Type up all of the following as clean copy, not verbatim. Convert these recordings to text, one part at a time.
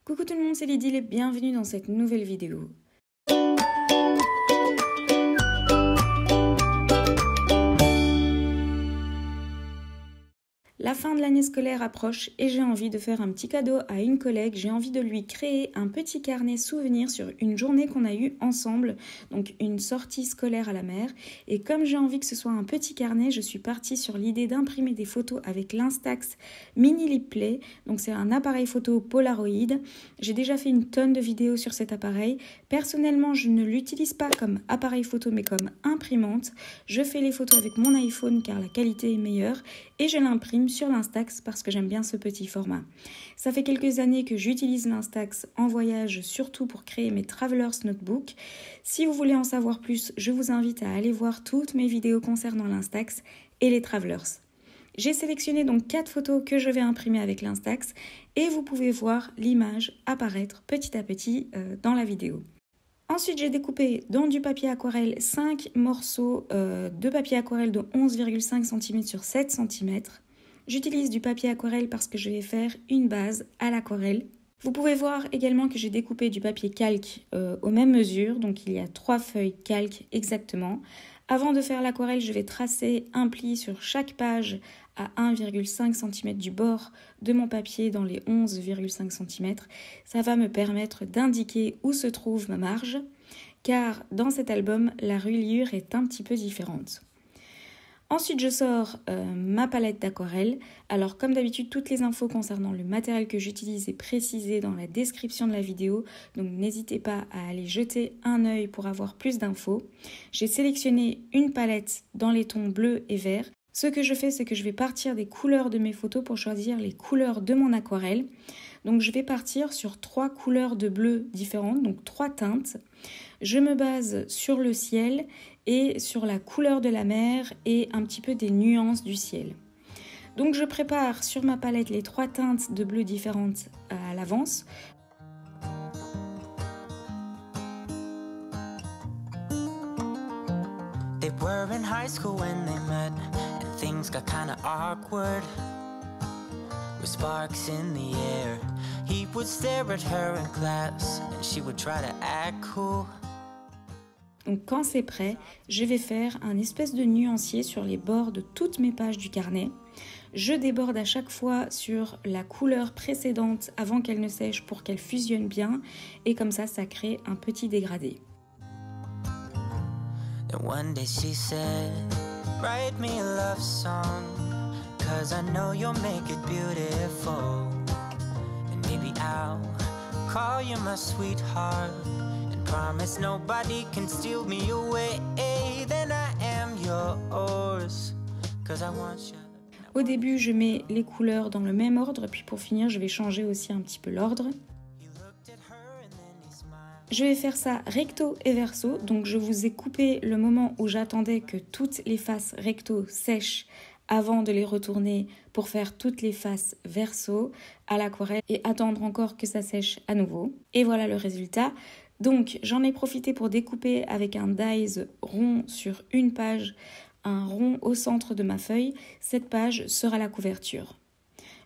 Coucou tout le monde, c'est Lydie et bienvenue dans cette nouvelle vidéo. La fin de l'année scolaire approche et j'ai envie de faire un petit cadeau à une collègue. J'ai envie de lui créer un petit carnet souvenir sur une journée qu'on a eue ensemble, donc une sortie scolaire à la mer. Et comme j'ai envie que ce soit un petit carnet, je suis partie sur l'idée d'imprimer des photos avec l'Instax Mini Lip Play. Donc c'est un appareil photo Polaroid. J'ai déjà fait une tonne de vidéos sur cet appareil. Personnellement, je ne l'utilise pas comme appareil photo mais comme imprimante. Je fais les photos avec mon iPhone car la qualité est meilleure et je l'imprime sur l'Instax parce que j'aime bien ce petit format. Ça fait quelques années que j'utilise l'Instax en voyage, surtout pour créer mes Travelers Notebook. Si vous voulez en savoir plus, je vous invite à aller voir toutes mes vidéos concernant l'Instax et les Travelers. J'ai sélectionné donc 4 photos que je vais imprimer avec l'Instax et vous pouvez voir l'image apparaître petit à petit dans la vidéo. Ensuite, j'ai découpé dans du papier aquarelle 5 morceaux de papier aquarelle de 11,5 cm sur 7 cm. J'utilise du papier aquarelle parce que je vais faire une base à l'aquarelle. Vous pouvez voir également que j'ai découpé du papier calque aux mêmes mesures, donc il y a 3 feuilles calque exactement. Avant de faire l'aquarelle, je vais tracer un pli sur chaque page à 1,5 cm du bord de mon papier dans les 11,5 cm. Ça va me permettre d'indiquer où se trouve ma marge, car dans cet album, la reliure est un petit peu différente. Ensuite, je sors ma palette d'aquarelle. Alors, comme d'habitude, toutes les infos concernant le matériel que j'utilise sont précisées dans la description de la vidéo. Donc, n'hésitez pas à aller jeter un œil pour avoir plus d'infos. J'ai sélectionné une palette dans les tons bleu et vert. Ce que je fais, c'est que je vais partir des couleurs de mes photos pour choisir les couleurs de mon aquarelle. Donc, je vais partir sur 3 couleurs de bleu différentes, donc 3 teintes. Je me base sur le ciel et sur la couleur de la mer et un petit peu des nuances du ciel. Donc je prépare sur ma palette les 3 teintes de bleu différentes à l'avance. They were in high school when they met and things got kind of awkward. With sparks in the air, he would stare at her in class and she would try to act cool. Donc quand c'est prêt, je vais faire un espèce de nuancier sur les bords de toutes mes pages du carnet. Je déborde à chaque fois sur la couleur précédente avant qu'elle ne sèche pour qu'elle fusionne bien et comme ça crée un petit dégradé. And one day she said, write me a love song, 'cause I know you'll make it beautiful. And maybe I'll call you my sweetheart. Promise nobody can steal me away. Then I am yours, 'cause I want you. Au début, je mets les couleurs dans le même ordre, puis pour finir, je vais changer aussi un petit peu l'ordre. Je vais faire ça recto et verso, donc je vous ai coupé le moment où j'attendais que toutes les faces recto sèchent avant de les retourner pour faire toutes les faces verso à l'aquarelle et attendre encore que ça sèche à nouveau. Et voilà le résultat. Donc j'en ai profité pour découper avec un dies rond sur une page, un rond au centre de ma feuille. Cette page sera la couverture.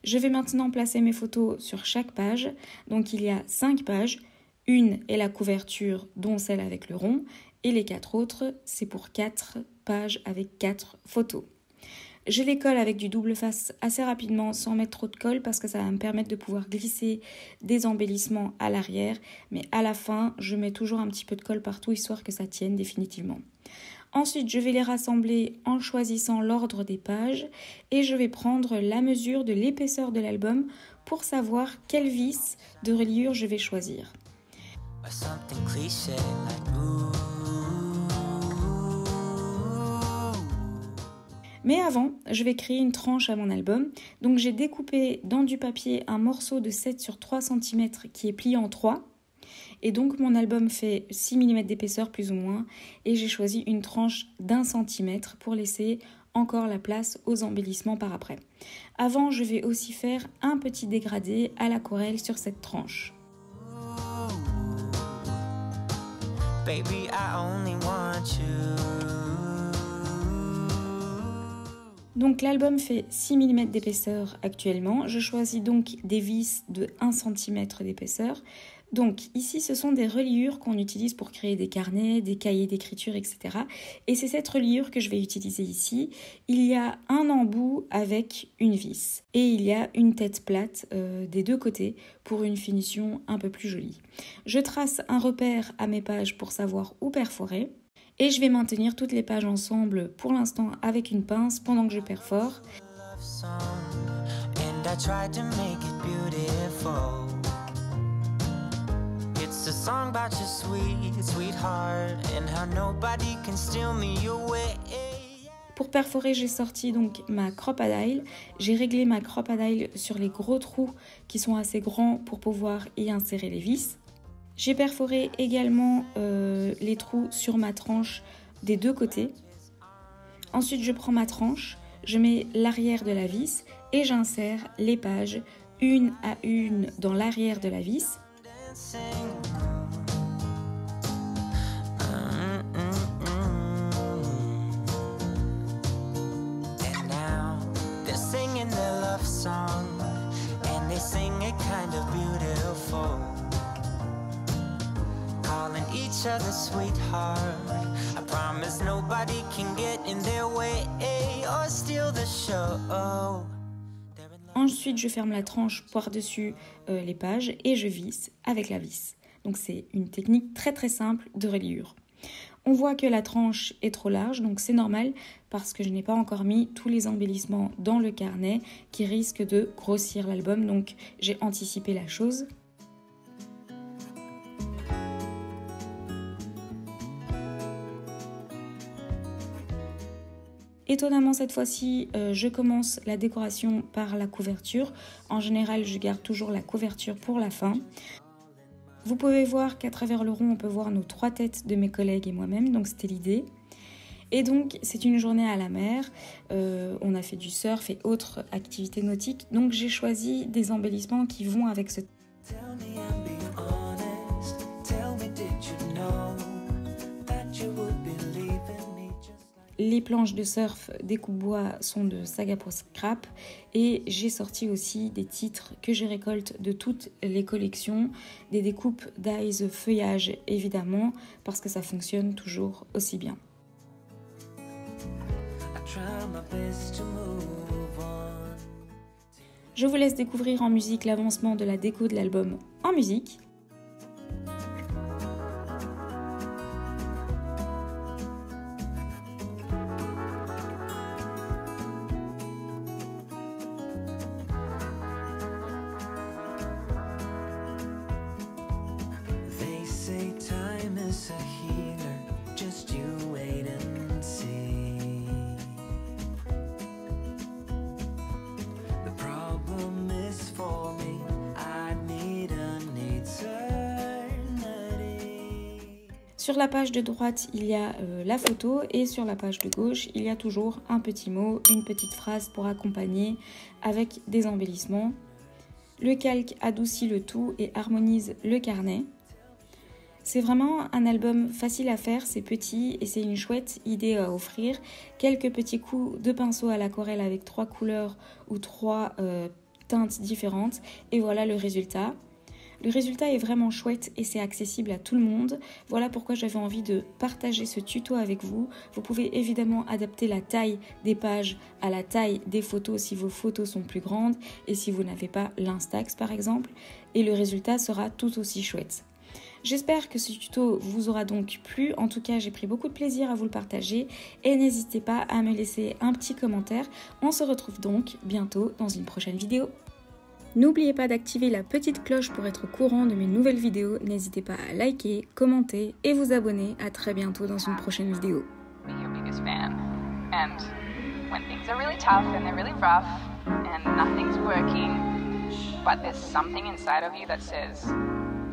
Je vais maintenant placer mes photos sur chaque page. Donc il y a 5 pages. Une est la couverture, dont celle avec le rond. Et les 4 autres, c'est pour 4 pages avec 4 photos. Je les colle avec du double face assez rapidement sans mettre trop de colle parce que ça va me permettre de pouvoir glisser des embellissements à l'arrière. Mais à la fin, je mets toujours un petit peu de colle partout histoire que ça tienne définitivement. Ensuite, je vais les rassembler en choisissant l'ordre des pages et je vais prendre la mesure de l'épaisseur de l'album pour savoir quelle vis de reliure je vais choisir. Mais avant, je vais créer une tranche à mon album. Donc j'ai découpé dans du papier un morceau de 7 sur 3 cm qui est plié en 3. Et donc mon album fait 6 mm d'épaisseur plus ou moins. Et j'ai choisi une tranche d'1 cm pour laisser encore la place aux embellissements par après. Avant, je vais aussi faire un petit dégradé à l'aquarelle sur cette tranche. Baby, I only want you. Donc l'album fait 6 mm d'épaisseur actuellement. Je choisis donc des vis de 1 cm d'épaisseur. Donc ici, ce sont des reliures qu'on utilise pour créer des carnets, des cahiers d'écriture, etc. Et c'est cette reliure que je vais utiliser ici. Il y a un embout avec une vis et il y a une tête plate des deux côtés pour une finition un peu plus jolie. Je trace un repère à mes pages pour savoir où perforer. Et je vais maintenir toutes les pages ensemble pour l'instant avec une pince pendant que je perfore. Pour perforer, j'ai sorti donc ma crop-a-dile. J'ai réglé ma crop-a-dile sur les gros trous qui sont assez grands pour pouvoir y insérer les vis. J'ai perforé également les trous sur ma tranche des deux côtés. Ensuite, je prends ma tranche, je mets l'arrière de la vis et j'insère les pages une à une dans l'arrière de la vis. Ensuite, je ferme la tranche par-dessus les pages et je visse avec la vis. Donc c'est une technique très très simple de reliure. On voit que la tranche est trop large, donc c'est normal parce que je n'ai pas encore mis tous les embellissements dans le carnet qui risquent de grossir l'album, donc j'ai anticipé la chose. Étonnamment, cette fois-ci, je commence la décoration par la couverture. En général, je garde toujours la couverture pour la fin. Vous pouvez voir qu'à travers le rond, on peut voir nos 3 têtes de mes collègues et moi-même, donc c'était l'idée. Et donc, c'est une journée à la mer. On a fait du surf et autres activités nautiques. Donc, j'ai choisi des embellissements qui vont avec ce... Les planches de surf des coupe-bois sont de Sagapro Scrap et j'ai sorti aussi des titres que je récolte de toutes les collections, des découpes d'eyes feuillage évidemment parce que ça fonctionne toujours aussi bien. Je vous laisse découvrir en musique l'avancement de la déco de l'album en musique. Sur la page de droite, il y a la photo et sur la page de gauche, il y a toujours un petit mot, une petite phrase pour accompagner avec des embellissements. Le calque adoucit le tout et harmonise le carnet. C'est vraiment un album facile à faire, c'est petit et c'est une chouette idée à offrir. Quelques petits coups de pinceau à l'aquarelle avec 3 couleurs ou 3 teintes différentes et voilà le résultat. Le résultat est vraiment chouette et c'est accessible à tout le monde. Voilà pourquoi j'avais envie de partager ce tuto avec vous. Vous pouvez évidemment adapter la taille des pages à la taille des photos si vos photos sont plus grandes et si vous n'avez pas l'Instax par exemple. Et le résultat sera tout aussi chouette. J'espère que ce tuto vous aura donc plu. En tout cas, j'ai pris beaucoup de plaisir à vous le partager et n'hésitez pas à me laisser un petit commentaire. On se retrouve donc bientôt dans une prochaine vidéo. N'oubliez pas d'activer la petite cloche pour être au courant de mes nouvelles vidéos. N'hésitez pas à liker, commenter et vous abonner. À très bientôt dans une prochaine vidéo.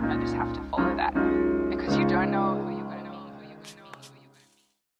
I just have to follow that because you don't know